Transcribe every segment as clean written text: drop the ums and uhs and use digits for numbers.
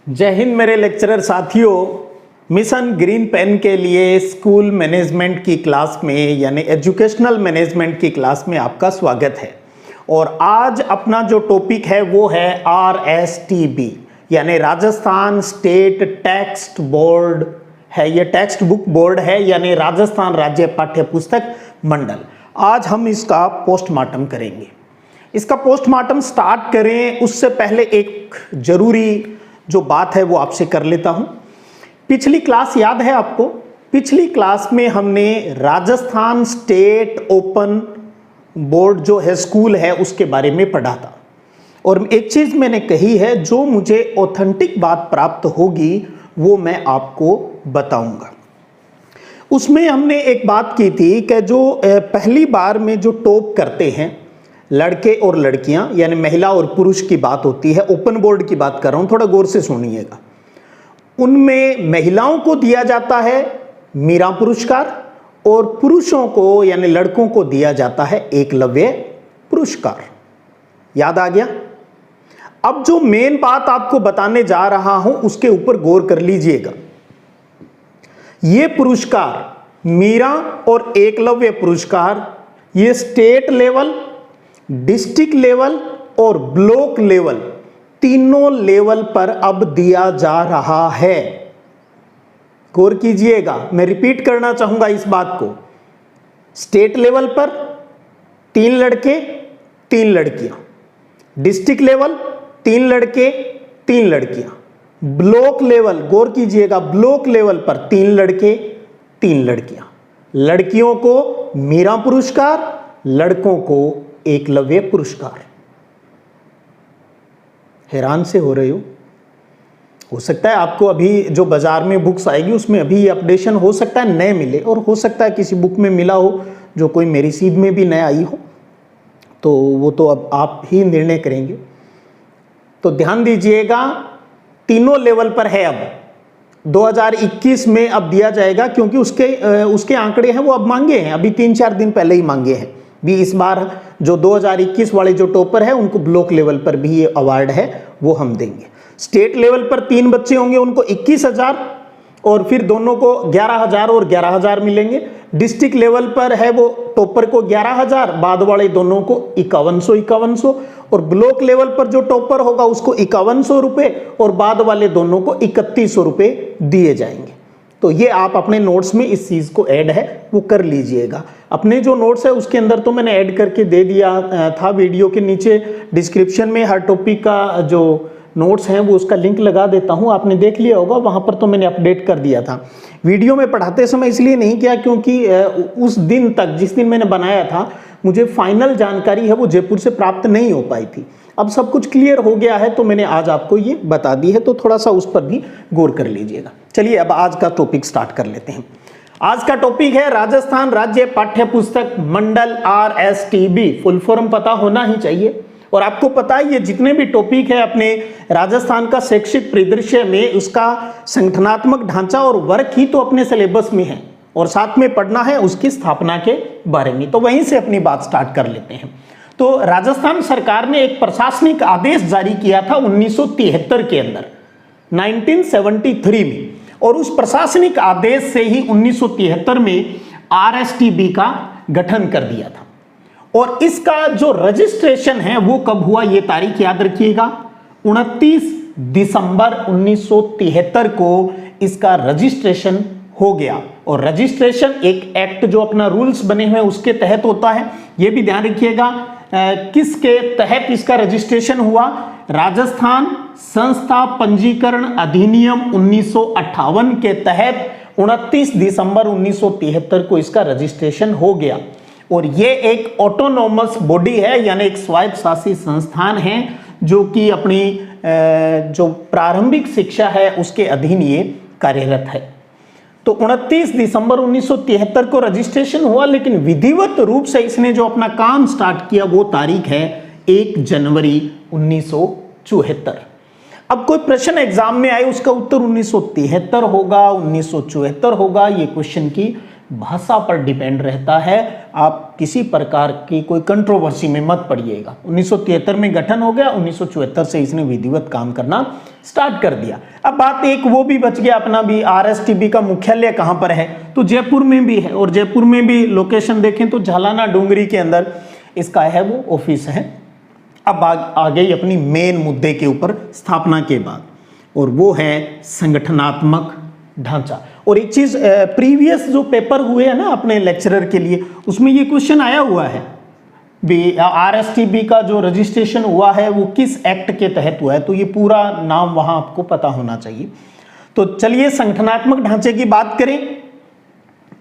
जय हिंद मेरे लेक्चरर साथियों। मिशन ग्रीन पेन के लिए स्कूल मैनेजमेंट की क्लास में यानी एजुकेशनल मैनेजमेंट की क्लास में आपका स्वागत है। और आज अपना जो टॉपिक है वो है RSTB यानी राजस्थान स्टेट टेक्स्ट बोर्ड है। ये टेक्स्ट बुक बोर्ड है यानी राजस्थान राज्य पाठ्य पुस्तक मंडल। आज हम इसका पोस्टमार्टम करेंगे। इसका पोस्टमार्टम स्टार्ट करें उससे पहले एक जरूरी जो बात है वो आपसे कर लेता हूं। पिछली क्लास याद है आपको? पिछली क्लास में हमने राजस्थान स्टेट ओपन बोर्ड जो है स्कूल है उसके बारे में पढ़ा था। और एक चीज मैंने कही है, जो मुझे ऑथेंटिक बात प्राप्त होगी वो मैं आपको बताऊंगा। उसमें हमने एक बात की थी कि जो पहली बार में जो टॉप करते हैं लड़के और लड़कियां यानी महिला और पुरुष की बात होती है, ओपन बोर्ड की बात कर रहा हूं, थोड़ा गौर से सुनिएगा। उनमें महिलाओं को दिया जाता है मीरा पुरस्कार और पुरुषों को यानी लड़कों को दिया जाता है एकलव्य पुरस्कार। याद आ गया? अब जो मेन बात आपको बताने जा रहा हूं उसके ऊपर गौर कर लीजिएगा। ये पुरस्कार मीरा और एकलव्य पुरस्कार ये स्टेट लेवल, डिस्ट्रिक्ट लेवल और ब्लॉक लेवल तीनों लेवल पर अब दिया जा रहा है। गौर कीजिएगा, मैं रिपीट करना चाहूंगा इस बात को। स्टेट लेवल पर 3 लड़के 3 लड़कियां, डिस्ट्रिक्ट लेवल 3 लड़के 3 लड़कियां, ब्लॉक लेवल गौर कीजिएगा ब्लॉक लेवल पर 3 लड़के 3 लड़कियां। लड़कियों को मीरा पुरस्कार, लड़कों को एकलव्य पुरस्कार। हैरान से हो रहे हो सकता है आपको अभी जो बाजार में बुक्स आएगी उसमें अभी ये अपडेशन हो सकता है नए मिले, और हो सकता है किसी बुक में मिला हो जो कोई मेरी सीध में भी नए आई हो, तो वो तो अब आप ही निर्णय करेंगे। तो ध्यान दीजिएगा, तीनों लेवल पर है। अब 2021 में अब दिया जाएगा क्योंकि उसके आंकड़े हैं वो अब मांगे हैं, अभी 3-4 दिन पहले ही मांगे हैं भी। इस बार जो 2021 वाले जो टॉपर है उनको ब्लॉक लेवल पर भी ये अवार्ड है वो हम देंगे। स्टेट लेवल पर 3 बच्चे होंगे उनको 21,000 और फिर दोनों को 11,000 और 11,000 मिलेंगे। डिस्ट्रिक्ट लेवल पर है वो टॉपर को 11,000, बाद वाले दोनों को 5100 और ब्लॉक लेवल पर जो टॉपर होगा उसको 5100 रुपए और बाद वाले दोनों को 3100 रुपए दिए जाएंगे। तो ये आप अपने नोट्स में इस चीज को ऐड है वो कर लीजिएगा। अपने जो नोट्स है उसके अंदर तो मैंने ऐड करके दे दिया था, वीडियो के नीचे डिस्क्रिप्शन में हर टॉपिक का जो नोट्स हैं वो उसका लिंक लगा देता हूं, आपने देख लिया होगा, वहां पर तो मैंने अपडेट कर दिया था। वीडियो में पढ़ाते समय इसलिए नहीं किया क्योंकि उस दिन तक जिस दिन मैंने बनाया था मुझे फाइनल जानकारी है वो जयपुर से प्राप्त नहीं हो पाई थी। अब सब कुछ क्लियर हो गया है तो मैंने आज आपको ये बता दी है, तो थोड़ा सा उस पर भी गौर कर लीजिएगा। चलिए अब आज का टॉपिक स्टार्ट कर लेते हैं। आज का टॉपिक है राजस्थान राज्य पाठ्य पुस्तक मंडल RSTB। फुल फॉर्म पता होना ही चाहिए। और आपको पता है ये जितने भी टॉपिक है अपने राजस्थान का शैक्षिक परिदृश्य में उसका संगठनात्मक ढांचा और वर्क ही तो अपने सिलेबस में है, और साथ में पढ़ना है उसकी स्थापना के बारे में। तो वहीं से अपनी बात स्टार्ट कर लेते हैं। तो राजस्थान सरकार ने एक प्रशासनिक आदेश जारी किया था 1973 के अंदर 1973 में, और उस प्रशासनिक आदेश से ही 1973 में RSTB का गठन कर दिया था। और इसका जो रजिस्ट्रेशन है वो कब हुआ ये तारीख याद रखिएगा, 29 दिसंबर 1973 को इसका रजिस्ट्रेशन हो गया। और रजिस्ट्रेशन एक एक्ट जो अपना रूल्स बने हुए उसके तहत होता है, ये भी ध्यान रखिएगा। किसके तहत इसका रजिस्ट्रेशन हुआ? राजस्थान संस्था पंजीकरण अधिनियम 1958 के तहत 29 दिसंबर 1973 को इसका रजिस्ट्रेशन हो गया। और ये एक ऑटोनोमस बॉडी है यानी एक स्वायत्त शासित संस्थान है जो कि अपनी जो प्रारंभिक शिक्षा है उसके अधीन ये कार्यरत है। तो 29 दिसंबर 1973 को रजिस्ट्रेशन हुआ, लेकिन विधिवत रूप से इसने जो अपना काम स्टार्ट किया वो तारीख है 1 जनवरी 1974। अब कोई प्रश्न एग्जाम में आए उसका उत्तर 1973 होगा 1974 होगा, ये क्वेश्चन की भाषा पर डिपेंड रहता है। आप किसी प्रकार की कोई कंट्रोवर्सी में मत पड़िएगा। 1973 में गठन हो गया, 1974 से इसने विधिवत काम करना स्टार्ट कर दिया। अब बात एक वो भी बच गया अपना भी, RSTB का मुख्यालय कहाँ पर है, तो जयपुर में भी है, और जयपुर में भी लोकेशन देखें तो झालाना डूंगरी के अंदर इसका है वो ऑफिस है। अब आ गई अपनी मेन मुद्दे के ऊपर स्थापना के बाद, और वो है संगठनात्मक ढांचा। और एक चीज प्रीवियस जो पेपर हुए हैं ना अपने लेक्चरर के लिए, उसमें ये क्वेश्चन आया हुआ है RSTB का जो रजिस्ट्रेशन हुआ है वो किस एक्ट के तहत हुआ है, तो ये पूरा नाम वहां आपको पता होना चाहिए। तो चलिए संगठनात्मक ढांचे की बात करें।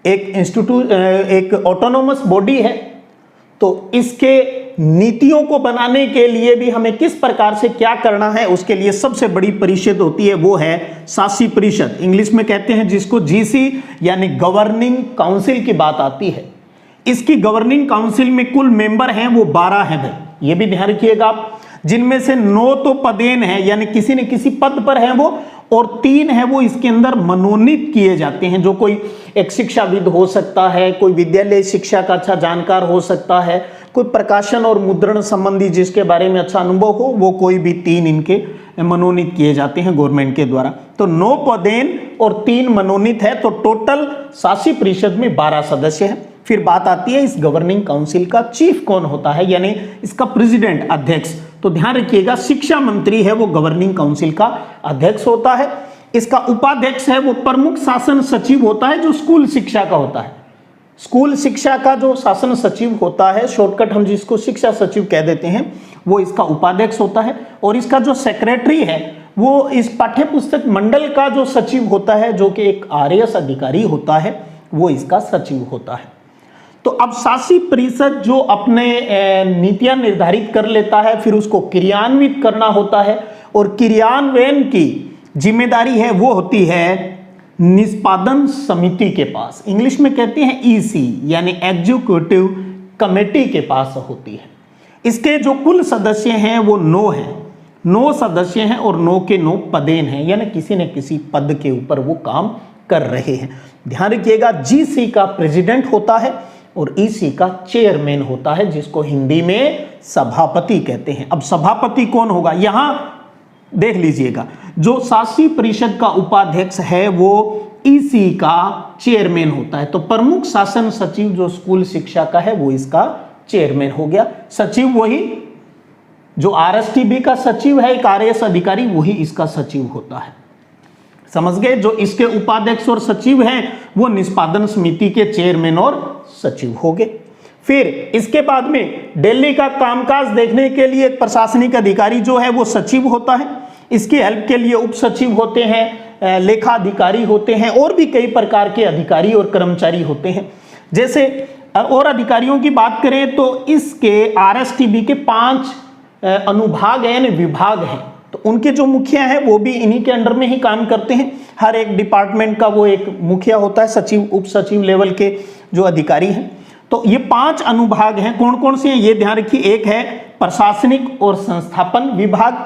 एक इंस्टीट्यूट, एक ऑटोनोमस बॉडी है, तो इसके नीतियों को बनाने के लिए भी हमें किस प्रकार से क्या करना है, उसके लिए सबसे बड़ी परिषद होती है, वो है शासी परिषद। इंग्लिश में कहते हैं जिसको GC यानी गवर्निंग काउंसिल की बात आती है। इसकी गवर्निंग काउंसिल में कुल मेंबर हैं वो 12 हैं भाई, ये भी ध्यान रखिएगा आप, जिनमें से 9 तो पदेन है यानी किसी न किसी पद पर हैं वो, और 3 है वो इसके अंदर मनोनीत किए जाते हैं, जो कोई एक शिक्षाविद हो सकता है, कोई विद्यालय शिक्षा का अच्छा जानकार हो सकता है, कोई प्रकाशन और मुद्रण संबंधी जिसके बारे में अच्छा अनुभव हो, वो कोई भी 3 इनके मनोनीत किए जाते हैं गवर्नमेंट के द्वारा। तो 9 पदेन और 3 मनोनीत है, तो टोटल शासी परिषद में 12 सदस्य हैं। फिर बात आती है इस गवर्निंग काउंसिल का चीफ कौन होता है, यानी इसका प्रेसिडेंट, अध्यक्ष। तो ध्यान रखिएगा शिक्षा मंत्री है वो गवर्निंग काउंसिल का अध्यक्ष होता है। इसका उपाध्यक्ष है वो प्रमुख शासन सचिव होता है, जो स्कूल शिक्षा का होता है। स्कूल शिक्षा का जो शासन सचिव होता है, शॉर्टकट हम जिसको शिक्षा सचिव कह देते हैं, वो इसका उपाध्यक्ष होता है। और इसका जो सेक्रेटरी है वो इस पाठ्य पुस्तक मंडल का जो सचिव होता है, जो कि एक RAS अधिकारी होता है, वो इसका सचिव होता है। तो अब शासी परिषद जो अपने नीतियां निर्धारित कर लेता है, फिर उसको क्रियान्वित करना होता है, और क्रियान्वयन की जिम्मेदारी है वो होती है निष्पादन समिति के पास। इंग्लिश में कहते हैं EC यानी एग्जीक्यूटिव कमेटी के पास होती है। इसके जो कुल सदस्य हैं वो 9 हैं, 9 सदस्य हैं, और 9 के 9 पदेन हैं, यानी किसी न किसी पद के ऊपर वो काम कर रहे हैं। ध्यान रखिएगा GC का प्रेसिडेंट होता है और EC का चेयरमैन होता है, जिसको हिंदी में सभापति कहते हैं। अब सभापति कौन होगा, यहां देख लीजिएगा, जो शासी परिषद का उपाध्यक्ष है वो EC का चेयरमैन होता है। तो प्रमुख शासन सचिव जो स्कूल शिक्षा का है वो इसका चेयरमैन हो गया। सचिव वही जो RSTB का सचिव है, एक RAS अधिकारी, वही इसका सचिव होता है। समझ गए। जो इसके उपाध्यक्ष और सचिव हैं वो निष्पादन समिति के चेयरमैन और सचिव हो गए। फिर इसके बाद में दिल्ली का कामकाज देखने के लिए एक प्रशासनिक अधिकारी जो है वो सचिव होता है। इसकी हेल्प के लिए उप सचिव होते हैं, लेखा अधिकारी होते हैं, और भी कई प्रकार के अधिकारी और कर्मचारी होते हैं। जैसे और अधिकारियों की बात करें तो इसके RSTB के 5 अनुभाग यानी विभाग हैं, तो उनके जो मुखिया हैं वो भी इन्हीं के अंडर में ही काम करते हैं। हर एक डिपार्टमेंट का वो एक मुखिया होता है, सचिव उप सचिव लेवल के जो अधिकारी हैं। तो ये 5 अनुभाग हैं। कौन कौन से हैं ये ध्यान रखिए। एक है प्रशासनिक और संस्थापन विभाग,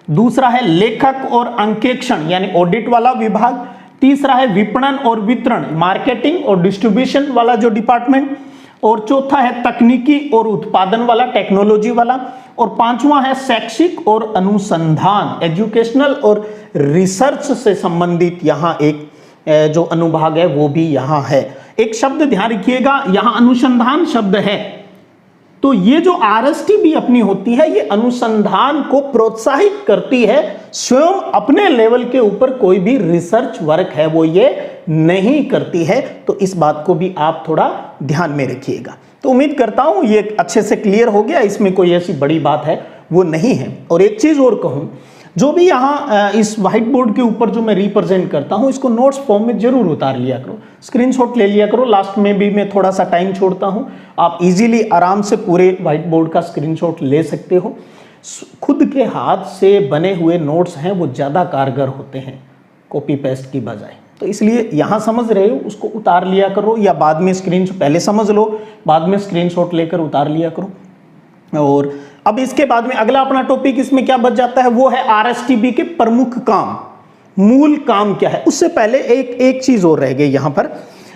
दूसरा है लेखक और अंकेक्षण यानी ऑडिट वाला विभाग, तीसरा है विपणन और वितरण मार्केटिंग और डिस्ट्रीब्यूशन वाला जो डिपार्टमेंट, और चौथा है तकनीकी और उत्पादन वाला टेक्नोलॉजी वाला, और 5वां है शैक्षिक और अनुसंधान एजुकेशनल और रिसर्च से संबंधित यहाँ एक जो अनुभाग है वो भी यहाँ है। एक शब्द ध्यान रखिएगा, यहाँ अनुसंधान शब्द है, तो ये जो RSTB अपनी होती है ये अनुसंधान को प्रोत्साहित करती है। स्वयं अपने लेवल के ऊपर कोई भी रिसर्च वर्क है वो ये नहीं करती है। तो इस बात को भी आप थोड़ा ध्यान में रखिएगा। तो उम्मीद करता हूं ये अच्छे से क्लियर हो गया, इसमें कोई ऐसी बड़ी बात है वो नहीं है। और एक चीज और कहूं, जो भी यहाँ इस व्हाइट बोर्ड के ऊपर जो मैं रिप्रेजेंट करता हूँ इसको नोट्स फॉर्म में जरूर उतार लिया करो, स्क्रीनशॉट ले लिया करो। लास्ट में भी मैं थोड़ा सा टाइम छोड़ता हूँ, आप इजीली आराम से पूरे व्हाइट बोर्ड का स्क्रीनशॉट ले सकते हो। खुद के हाथ से बने हुए नोट्स हैं वो ज़्यादा कारगर होते हैं कॉपी पेस्ट की बजाय, तो इसलिए यहाँ समझ रहे हो उसको उतार लिया करो, या बाद में पहले समझ लो बाद में स्क्रीनशॉट लेकर उतार लिया करो। और अब इसके बाद में अगला अपना टॉपिक इसमें क्या बच जाता है, वो है RSTB के प्रमुख काम, मूल काम क्या है। उससे पहले एक चीज और रह गई यहाँ पर,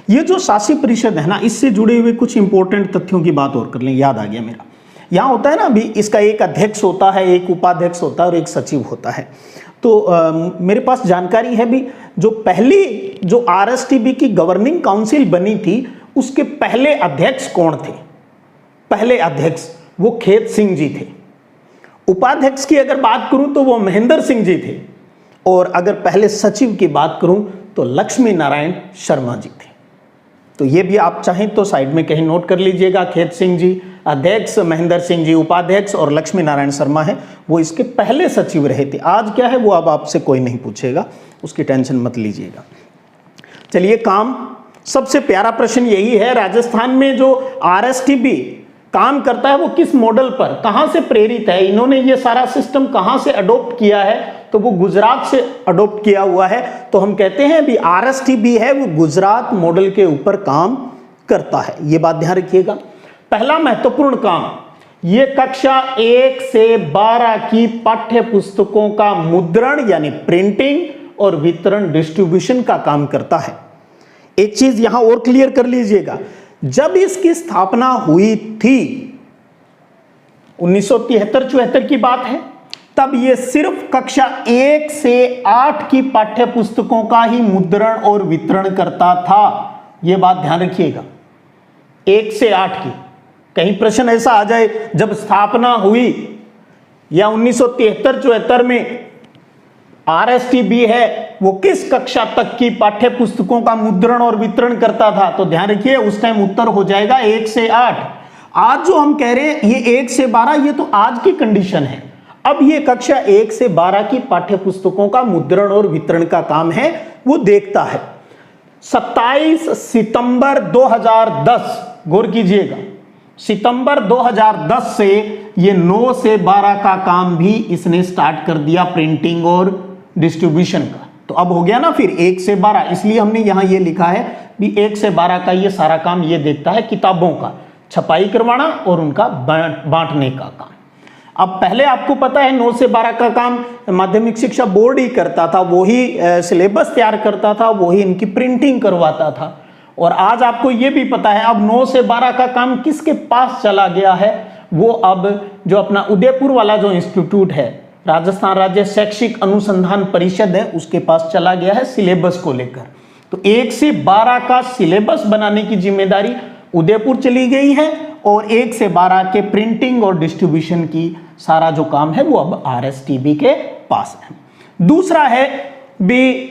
ये जो शासी परिषद है ना, इससे जुड़े हुए कुछ इंपॉर्टेंट तथ्यों की बात और कर लें, याद आ गया मेरा। यहाँ होता है ना, अभी इसका एक अध्यक्ष होता है, एक उपाध्यक्ष होता है और एक सचिव होता है। तो मेरे पास जानकारी है भी, जो पहली जो आरएसटीबी की गवर्निंग काउंसिल बनी थी, उसके पहले अध्यक्ष कौन थे? पहले अध्यक्ष वो खेत सिंह जी थे। उपाध्यक्ष की अगर बात करूं तो वो महेंद्र सिंह जी थे, और अगर पहले सचिव की बात करूं तो लक्ष्मी नारायण शर्मा जी थे। तो ये भी आप चाहें तो साइड में कहीं नोट कर लीजिएगा, खेत सिंह जी अध्यक्ष, महेंद्र सिंह जी उपाध्यक्ष और लक्ष्मी नारायण शर्मा है वो इसके पहले सचिव रहे थे। आज क्या है वो अब आपसे कोई नहीं पूछेगा, उसकी टेंशन मत लीजिएगा। चलिए, काम सबसे प्यारा प्रश्न यही है, राजस्थान में जो आरएसटीबी काम करता है वो किस मॉडल पर, कहां से प्रेरित है, इन्होंने ये सारा सिस्टम कहां से अडॉप्ट किया है? तो वो गुजरात से अडॉप्ट किया हुआ है। तो हम कहते हैं भी आरएसटीबी है वो गुजरात मॉडल के ऊपर काम करता है, ये बात ध्यान रखिएगा। पहला महत्वपूर्ण काम, ये कक्षा 1 से 12 की पाठ्य पुस्तकों का मुद्रण यानी प्रिंटिंग और वितरण डिस्ट्रीब्यूशन का काम करता है। एक चीज यहां और क्लियर कर लीजिएगा, जब इसकी स्थापना हुई थी 1973-74 की बात है, तब ये सिर्फ कक्षा 1 से 8 की पाठ्य पुस्तकों का ही मुद्रण और वितरण करता था। यह बात ध्यान रखिएगा, 1 से 8 की। कहीं प्रश्न ऐसा आ जाए जब स्थापना हुई या 1973-74 में आरएसटीबी है वो किस कक्षा तक की पाठ्य पुस्तकों का मुद्रण और वितरण करता था, तो ध्यान रखिए उस टाइम उत्तर हो जाएगा 1 से 8। आज जो हम कह रहे हैं ये 1 से 12, ये तो आज की कंडीशन है। अब ये कक्षा 1 से 12 की पाठ्य पुस्तकों का मुद्रण और वितरण का काम है, वो देखता है। 27 सितंबर 2010, गौर कीजिएगा, सितंबर 2010 से ये 9 से 12 का काम भी इसने स्टार्ट कर दिया, प्रिंटिंग और डिस्ट्रीब्यूशन का। तो अब हो गया ना फिर 1 से 12, इसलिए हमने यहां ये लिखा है भी 1 से 12 का ये सारा काम ये देखता है, किताबों का छपाई करवाना और उनका बांटने का काम। अब पहले आपको पता है 9 से 12 का काम माध्यमिक शिक्षा बोर्ड ही करता था, वो ही सिलेबस तैयार करता था, वो ही इनकी प्रिंटिंग करवाता था। और आज आपको ये भी पता है अब 9 से 12 का काम किसके पास चला गया है, वो अब जो अपना उदयपुर वाला जो इंस्टीट्यूट है, राजस्थान राज्य शैक्षिक अनुसंधान परिषद है, उसके पास चला गया है सिलेबस को लेकर। तो 1 से 12 का सिलेबस बनाने की जिम्मेदारी उदयपुर चली गई है और 1 से 12 के प्रिंटिंग और डिस्ट्रीब्यूशन की सारा जो काम है वो अब आरएसटीबी के पास है। दूसरा है भी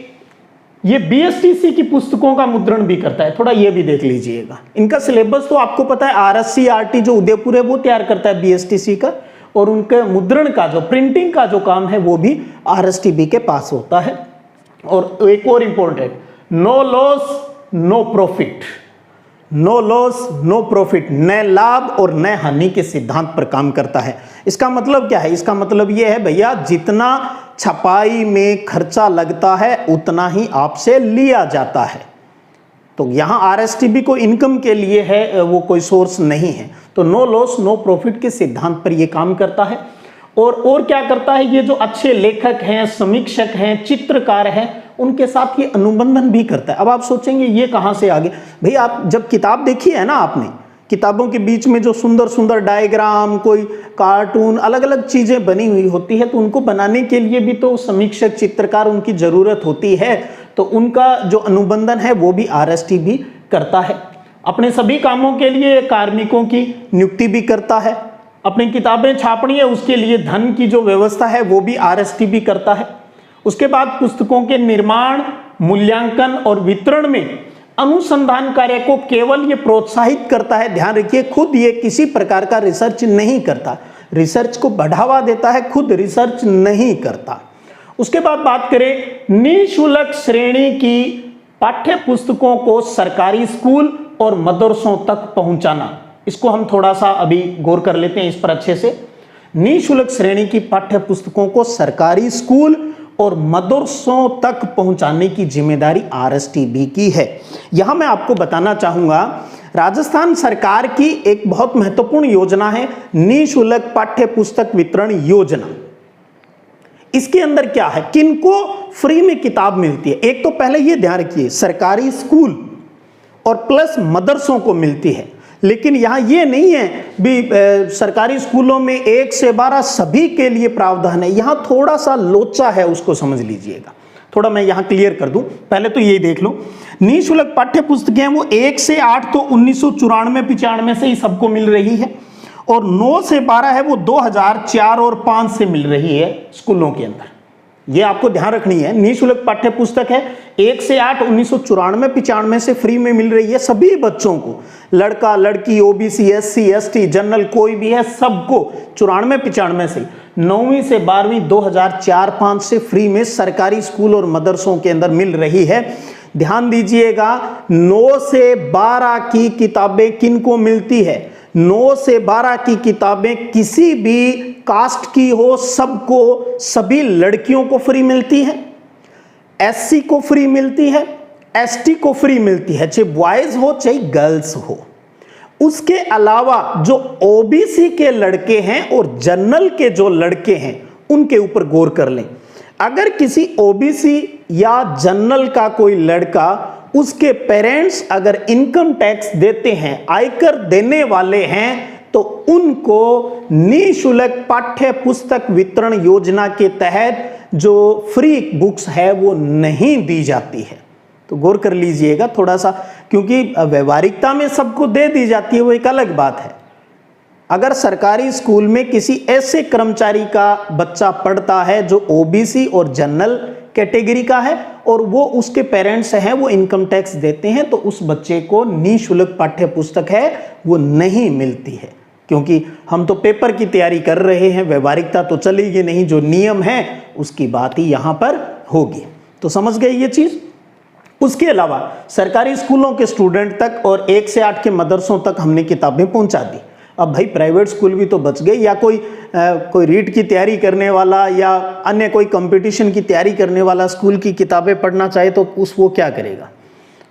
ये बीएसटीसी की पुस्तकों का मुद्रण भी करता है, थोड़ा ये भी देख लीजिएगा। इनका सिलेबस तो आपको पता है, आरएससीआरटी जो उदयपुर है वो तैयार करता है बीएसटीसी का, और उनके मुद्रण का जो प्रिंटिंग का जो काम है वो भी आरएसटीबी के पास होता है। और एक और important, no loss no profit, no loss no profit, न लाभ और न हानि के सिद्धांत पर काम करता है। इसका मतलब क्या है? इसका मतलब यह है भैया, जितना छपाई में खर्चा लगता है उतना ही आपसे लिया जाता है। तो यहां आरएसटीबी को इनकम के लिए है, वो कोई सोर्स नहीं है। तो नो लॉस नो प्रॉफिट के सिद्धांत पर यह काम करता है। और क्या करता है, ये जो अच्छे लेखक हैं, समीक्षक हैं, चित्रकार हैं, उनके साथ ये अनुबंधन भी करता है। अब आप सोचेंगे ये कहां से आगे? भाई आप जब किताब देखी है ना आपने, किताबों के बीच में जो सुंदर सुंदर डायग्राम, कोई कार्टून, अलग अलग चीजें बनी हुई होती है, तो उनको बनाने के लिए भी तो समीक्षक, चित्रकार, उनकी जरूरत होती है। तो उनका जो अनुबंधन है वो भी आरएसटीबी करता है। अपने सभी कामों के लिए कार्मिकों की नियुक्ति भी करता है। अपनी किताबें छापनी है उसके लिए धन की जो व्यवस्था है वो भी आरएसटीबी करता है। उसके बाद पुस्तकों के निर्माण, मूल्यांकन और वितरण में अनुसंधान कार्य को केवल ये प्रोत्साहित करता है। ध्यान रखिए, खुद ये किसी प्रकार का रिसर्च नहीं करता, रिसर्च को बढ़ावा देता है, खुद रिसर्च नहीं करता। उसके बाद बात करें निःशुल्क श्रेणी की पाठ्य पुस्तकों को सरकारी स्कूल और मदरसों तक पहुंचाना, इसको हम थोड़ा सा अभी गौर कर लेते हैं इस पर अच्छे से। निःशुल्क श्रेणी की पाठ्य पुस्तकों को सरकारी स्कूल और मदरसों तक पहुंचाने की जिम्मेदारी आरएसटीबी की है। यहां मैं आपको बताना चाहूंगा, राजस्थान सरकार की एक बहुत महत्वपूर्ण योजना है निःशुल्क पाठ्य पुस्तक वितरण योजना। इसके अंदर क्या है, किनको फ्री में किताब मिलती है? एक तो पहले ये ध्यान रखिए, सरकारी स्कूल और प्लस मदरसों को मिलती है। लेकिन यहाँ ये नहीं है भी सरकारी स्कूलों में 1 से 12 सभी के लिए प्रावधान है, यहाँ थोड़ा सा लोचा है, उसको समझ लीजिएगा। थोड़ा मैं यहाँ क्लियर कर दूं, पहले तो ये देख लो, निःशुल्क पाठ्य पुस्तकें वो 1 से 8 तो 1994-95 से ही सबको मिल रही है, और 9 से 12 है वो 2004 और 5 से मिल रही है स्कूलों के अंदर। ये आपको ध्यान रखनी है। निःशुल्क पाठ्य पुस्तक है 1 से 8 1994-95 से फ्री में मिल रही है सभी बच्चों को, लड़का लड़की, ओबीसी, एससी, एसटी, जनरल कोई भी है, सबको 94-95 से। 9वीं से 12वीं 2004-5 से फ्री में सरकारी स्कूल और मदरसों के अंदर मिल रही है। ध्यान दीजिएगा, 9 से 12 की किताबें किनको मिलती है? 9 से 12 की किताबें किसी भी कास्ट की हो, सबको, सभी लड़कियों को फ्री मिलती है, एससी को फ्री मिलती है, एसटी को फ्री मिलती है, चाहे बॉयज हो चाहे गर्ल्स हो। उसके अलावा जो ओबीसी के लड़के हैं और जनरल के जो लड़के हैं उनके ऊपर गौर कर लें। अगर किसी ओबीसी या जनरल का कोई लड़का, उसके पेरेंट्स अगर इनकम टैक्स देते हैं, आयकर देने वाले हैं, तो उनको निःशुल्क पाठ्य पुस्तक वितरण योजना के तहत जो फ्री बुक्स है वो नहीं दी जाती है। तो गौर कर लीजिएगा थोड़ा सा, क्योंकि व्यवहारिकता में सबको दे दी जाती है, वो एक अलग बात है। अगर सरकारी स्कूल में किसी ऐसे कर्मचारी का बच्चा पढ़ता है जो ओबीसी और जनरल कैटेगरी का है और वो उसके पेरेंट्स हैं, वो इनकम टैक्स देते हैं, तो उस बच्चे को निःशुल्क पाठ्य पुस्तक है वो नहीं मिलती है। क्योंकि हम तो पेपर की तैयारी कर रहे हैं, व्यवहारिकता तो चलेगी नहीं, जो नियम है उसकी बात ही यहां पर होगी। तो समझ गए ये चीज। उसके अलावा सरकारी स्कूलों के स्टूडेंट तक और 1 से 8 के मदरसों तक हमने किताबें पहुंचा दी। अब भाई प्राइवेट स्कूल भी तो बच गए, या कोई रीट की तैयारी करने वाला या अन्य कोई कंपटीशन की तैयारी करने वाला स्कूल की किताबें पढ़ना चाहे तो वो क्या करेगा?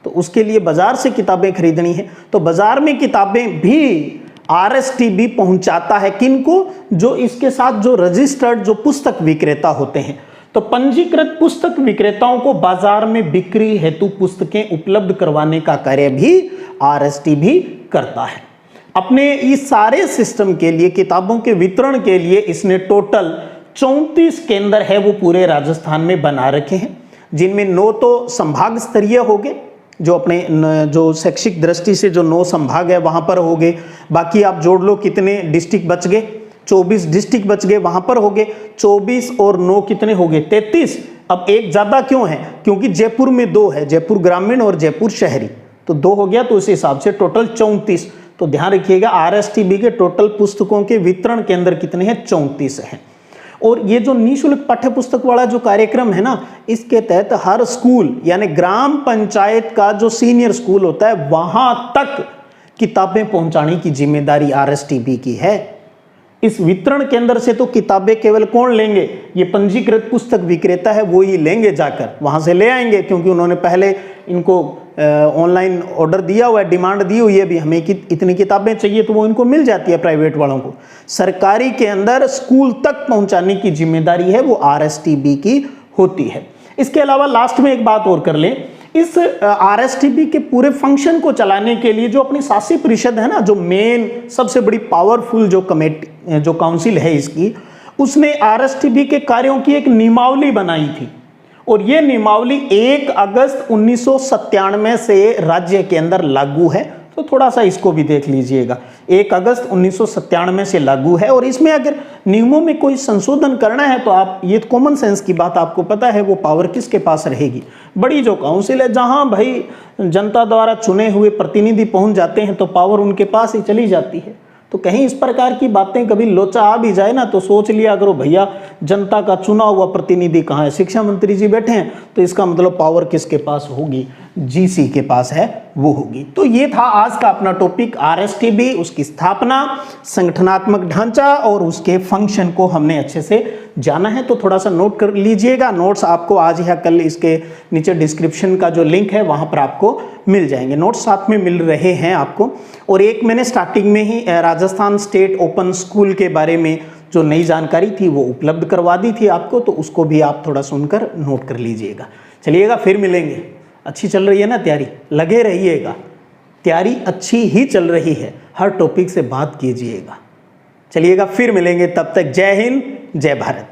तो उसके लिए बाजार से किताबें खरीदनी है। तो बाजार में किताबें भी आरएसटीबी पहुंचाता है, किनको? जो इसके साथ जो रजिस्टर्ड जो पुस्तक विक्रेता होते हैं। तो पंजीकृत पुस्तक विक्रेताओं को बाजार में बिक्री हेतु पुस्तकें उपलब्ध करवाने का कार्य भी आरएसटीबी करता है। अपने इस सारे सिस्टम के लिए, किताबों के वितरण के लिए इसने टोटल 34 केंद्र है वो पूरे राजस्थान में बना रखे हैं, जिनमें 9 तो संभाग स्तरीय हो गए, जो अपने जो शैक्षिक दृष्टि से जो 9 संभाग है वहां पर हो गए। बाकी आप जोड़ लो कितने डिस्ट्रिक्ट बच गए, 24 डिस्ट्रिक्ट बच गए, वहां पर हो गए 24 और 9 कितने हो गए? 33। अब एक ज्यादा क्यों है? क्योंकि जयपुर में 2 है, जयपुर ग्रामीण और जयपुर शहरी, तो 2 हो गया, तो उस हिसाब से टोटल 34। तो ध्यान रखिएगा आरएसटीबी के टोटल पुस्तकों के वितरण केंद्र कितने हैं? 34 हैं। और ये जो निःशुल्क पाठ्य पुस्तक वाला जो कार्यक्रम है ना, इसके तहत हर स्कूल यानी ग्राम पंचायत का जो सीनियर स्कूल होता है वहां तक किताबें पहुंचाने की जिम्मेदारी आरएसटीबी की है। इस वितरण केंद्र से तो किताबें केवल कौन लेंगे? ये पंजीकृत पुस्तक विक्रेता है वो ही लेंगे, जाकर वहां से ले आएंगे, क्योंकि उन्होंने पहले इनको ऑनलाइन ऑर्डर दिया हुआ है, डिमांड दी हुई है भी हमें इतनी किताबें चाहिए, तो वो इनको मिल जाती है प्राइवेट वालों को। सरकारी के अंदर स्कूल तक पहुंचाने की जिम्मेदारी है वो आरएसटीबी की होती है। इसके अलावा लास्ट में एक बात और कर लें, इस आरएसटीबी के पूरे फंक्शन को चलाने के लिए जो अपनी शासी परिषद है ना, जो मेन सबसे बड़ी पावरफुल जो कमेटी जो काउंसिल है इसकी, उसने आरएसटीबी के कार्यों की एक नियमावली बनाई थी, और ये नियमावली 1 अगस्त 1997 से राज्य के अंदर लागू है। तो थोड़ा सा इसको भी देख लीजिएगा, 1 अगस्त 1997 से लागू है। और इसमें अगर नियमों में कोई संशोधन करना है तो आप, ये कॉमन सेंस की बात आपको पता है, वो पावर किसके पास रहेगी? बड़ी जो काउंसिल है, जहां भाई जनता द्वारा चुने हुए प्रतिनिधि पहुंच जाते हैं तो पावर उनके पास ही चली जाती है। तो कहीं इस प्रकार की बातें कभी लोचा आ भी जाए ना, तो सोच लिया करो भैया जनता का चुना हुआ प्रतिनिधि कहाँ है? शिक्षा मंत्री जी बैठे हैं, तो इसका मतलब पावर किसके पास होगी? जीसी के पास है, वो होगी। तो ये था आज का अपना टॉपिक आरएसटीबी, उसकी स्थापना, संगठनात्मक ढांचा और उसके फंक्शन को हमने अच्छे से जाना है। तो थोड़ा सा नोट कर लीजिएगा, नोट्स आपको आज या कल इसके नीचे डिस्क्रिप्शन का जो लिंक है वहां पर आपको मिल जाएंगे, नोट्स साथ में मिल रहे हैं आपको। और एक मैंने स्टार्टिंग में ही राजस्थान स्टेट ओपन स्कूल के बारे में जो नई जानकारी थी वो उपलब्ध करवा दी थी आपको, तो उसको भी आप थोड़ा सुनकर नोट कर लीजिएगा। चलिएगा, फिर मिलेंगे। अच्छी चल रही है ना तैयारी? लगे रहिएगा, तैयारी अच्छी ही चल रही है, हर टॉपिक से बात कीजिएगा। चलिएगा, फिर मिलेंगे, तब तक जय हिंद, जय भारत।